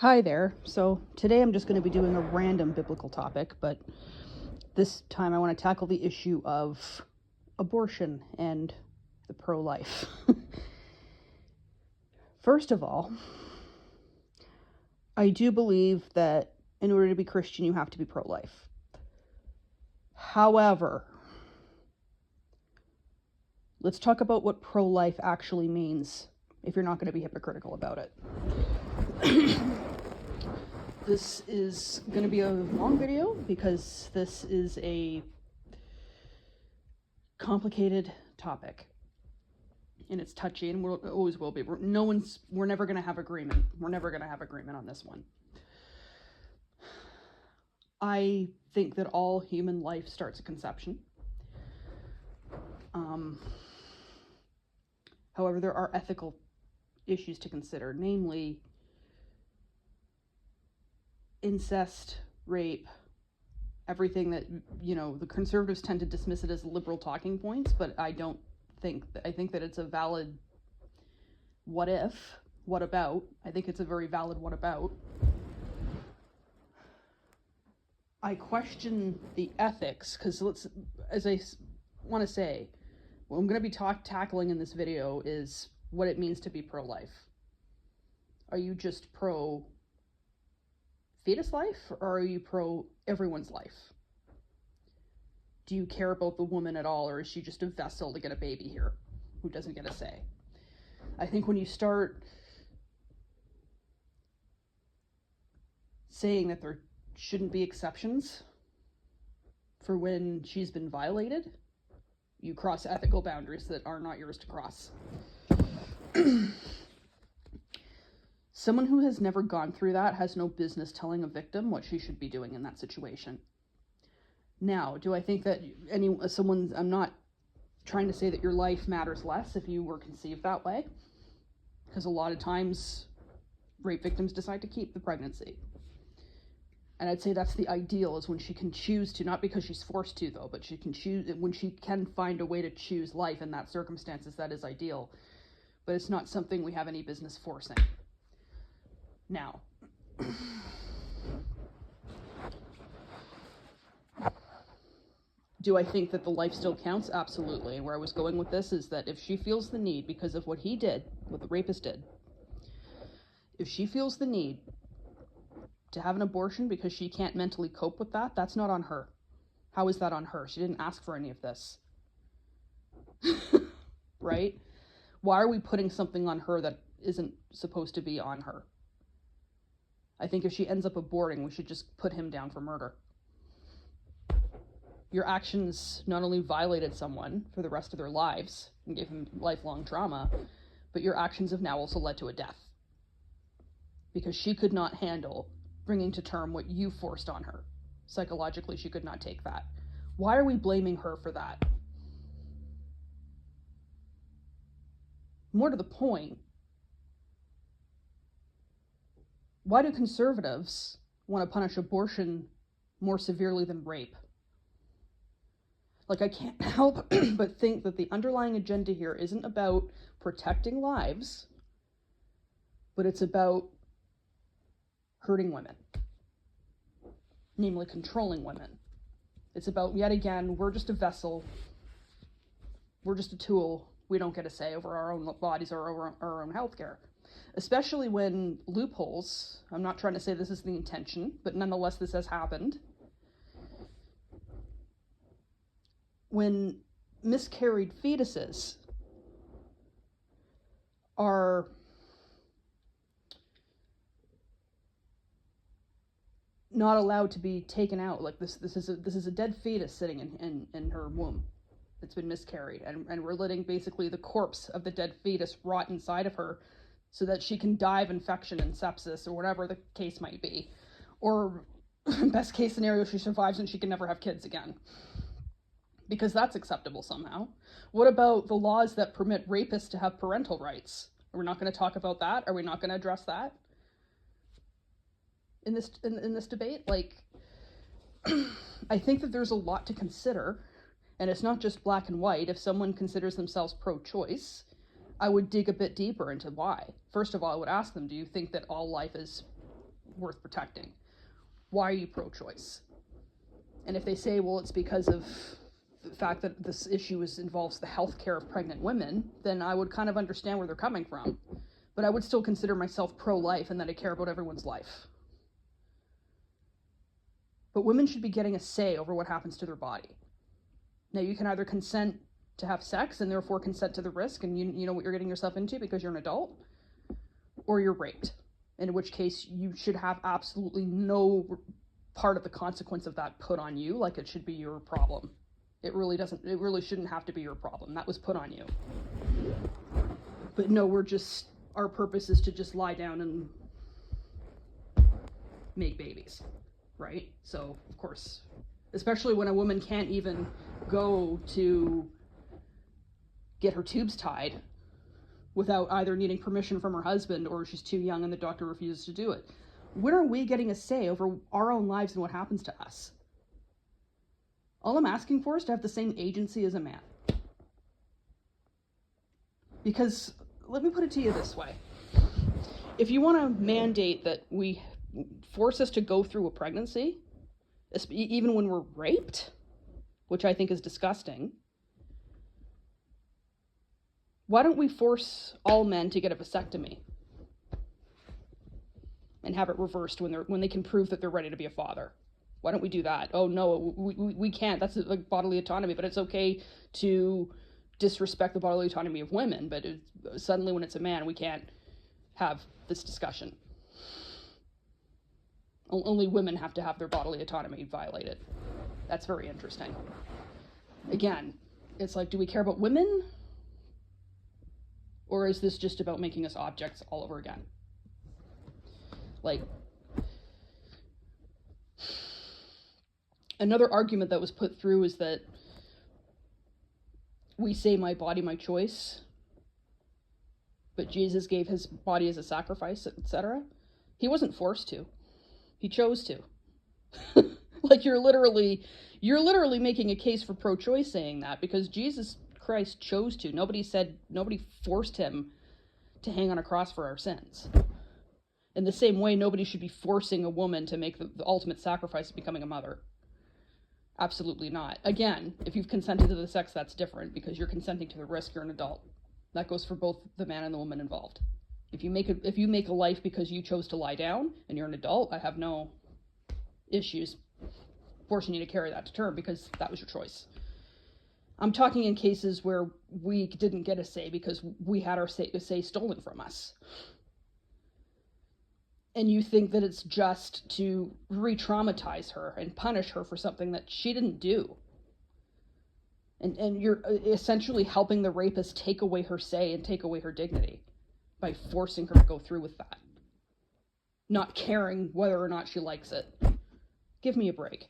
Hi there. So today I'm just going to be doing a random biblical topic, but this time I want to tackle the issue of abortion and the pro-life. First of all, I do believe that in order to be Christian, you have to be pro-life. However, let's talk about what pro-life actually means if you're not going to be hypocritical about it. This is going to be a long video because this is a complicated topic. And it's touchy, and it always will be. We're never going to have agreement. We're never going to have agreement on this one. I think that all human life starts at conception. However, there are ethical issues to consider, namely incest, rape, everything that, the conservatives tend to dismiss it as liberal talking points, but I think that it's a valid what if, what about. I think it's a very valid what about. I question the ethics, because as I want to say, what I'm going to be tackling in this video is what it means to be pro-life. Are you just pro fetus life, or are you pro everyone's life? Do you care about the woman at all, or is she just a vessel to get a baby here who doesn't get a say? I think when you start saying that there shouldn't be exceptions for when she's been violated, you cross ethical boundaries that are not yours to cross. Someone who has never gone through that has no business telling a victim what she should be doing in that situation. Now, do I think that I'm not trying to say that your life matters less if you were conceived that way, because a lot of times rape victims decide to keep the pregnancy. And I'd say that's the ideal, is when she can choose to, not because she's forced to though, but she can choose, when she can find a way to choose life in that circumstances, that is ideal. But it's not something we have any business forcing. Now, do I think that the life still counts? Absolutely. And where I was going with this is that if she feels the need, because of what he did, what the rapist did, if she feels the need to have an abortion because she can't mentally cope with that, that's not on her. How is that on her? She didn't ask for any of this. Right? Why are we putting something on her that isn't supposed to be on her? I think if she ends up aborting, we should just put him down for murder. Your actions not only violated someone for the rest of their lives and gave them lifelong trauma, but your actions have now also led to a death. Because she could not handle bringing to term what you forced on her. Psychologically, she could not take that. Why are we blaming her for that? More to the point, why do conservatives want to punish abortion more severely than rape? Like, I can't help but think that the underlying agenda here isn't about protecting lives, but it's about hurting women, namely controlling women. It's about, yet again, we're just a vessel, we're just a tool, we don't get a say over our own bodies or over our own healthcare. Especially when loopholes, I'm not trying to say this is the intention, but nonetheless this has happened. When miscarried fetuses are not allowed to be taken out, like this is a dead fetus sitting in her womb. It's been miscarried, and we're letting basically the corpse of the dead fetus rot inside of her so that she can die of infection and sepsis or whatever the case might be. Or best case scenario, she survives and she can never have kids again. Because that's acceptable somehow. What about the laws that permit rapists to have parental rights? Are we not going to talk about that? Are we not going to address that in this debate? Like, I think that there's a lot to consider, and it's not just black and white. If someone considers themselves pro-choice, I would dig a bit deeper into why. First of all, I would ask them, do you think that all life is worth protecting. Why are you pro-choice? And if they say, well, it's because of the fact that this issue involves the health care of pregnant women, then I would kind of understand where they're coming from. But I would still consider myself pro-life and that I care about everyone's life. But women should be getting a say over what happens to their body. Now, you can either consent to have sex and therefore consent to the risk, and you know what you're getting yourself into because you're an adult, or you're raped, in which case you should have absolutely no part of the consequence of that put on you, like it should be your problem. It really shouldn't have to be your problem. That was put on you. But no, our purpose is to just lie down and make babies, right? So, of course, especially when a woman can't even go to get her tubes tied without either needing permission from her husband or she's too young and the doctor refuses to do it. When are we getting a say over our own lives and what happens to us? All I'm asking for is to have the same agency as a man. Because, let me put it to you this way. If you want to mandate that we force us to go through a pregnancy, even when we're raped, which I think is disgusting, why don't we force all men to get a vasectomy and have it reversed when they can prove that they're ready to be a father? Why don't we do that? Oh no, we can't. That's like bodily autonomy, but it's okay to disrespect the bodily autonomy of women, but suddenly when it's a man, we can't have this discussion. Only women have to have their bodily autonomy violated. That's very interesting. Again, it's like, do we care about women? Or is this just about making us objects all over again? Like, another argument that was put through is that we say my body, my choice, but Jesus gave his body as a sacrifice, etc. He wasn't forced to. He chose to. Like, you're literally making a case for pro-choice saying that, because Jesus Christ chose to. Nobody forced him to hang on a cross for our sins. In the same way, nobody should be forcing a woman to make the ultimate sacrifice of becoming a mother. Absolutely not. Again, if you've consented to the sex, that's different, because you're consenting to the risk. You're an adult. That goes for both the man and the woman involved. If you make a life because you chose to lie down and you're an adult, I have no issues forcing you to carry that to term, because that was your choice. I'm talking in cases where we didn't get a say because we had our say stolen from us. And you think that it's just to re-traumatize her and punish her for something that she didn't do. And you're essentially helping the rapist take away her say and take away her dignity by forcing her to go through with that. Not caring whether or not she likes it. Give me a break.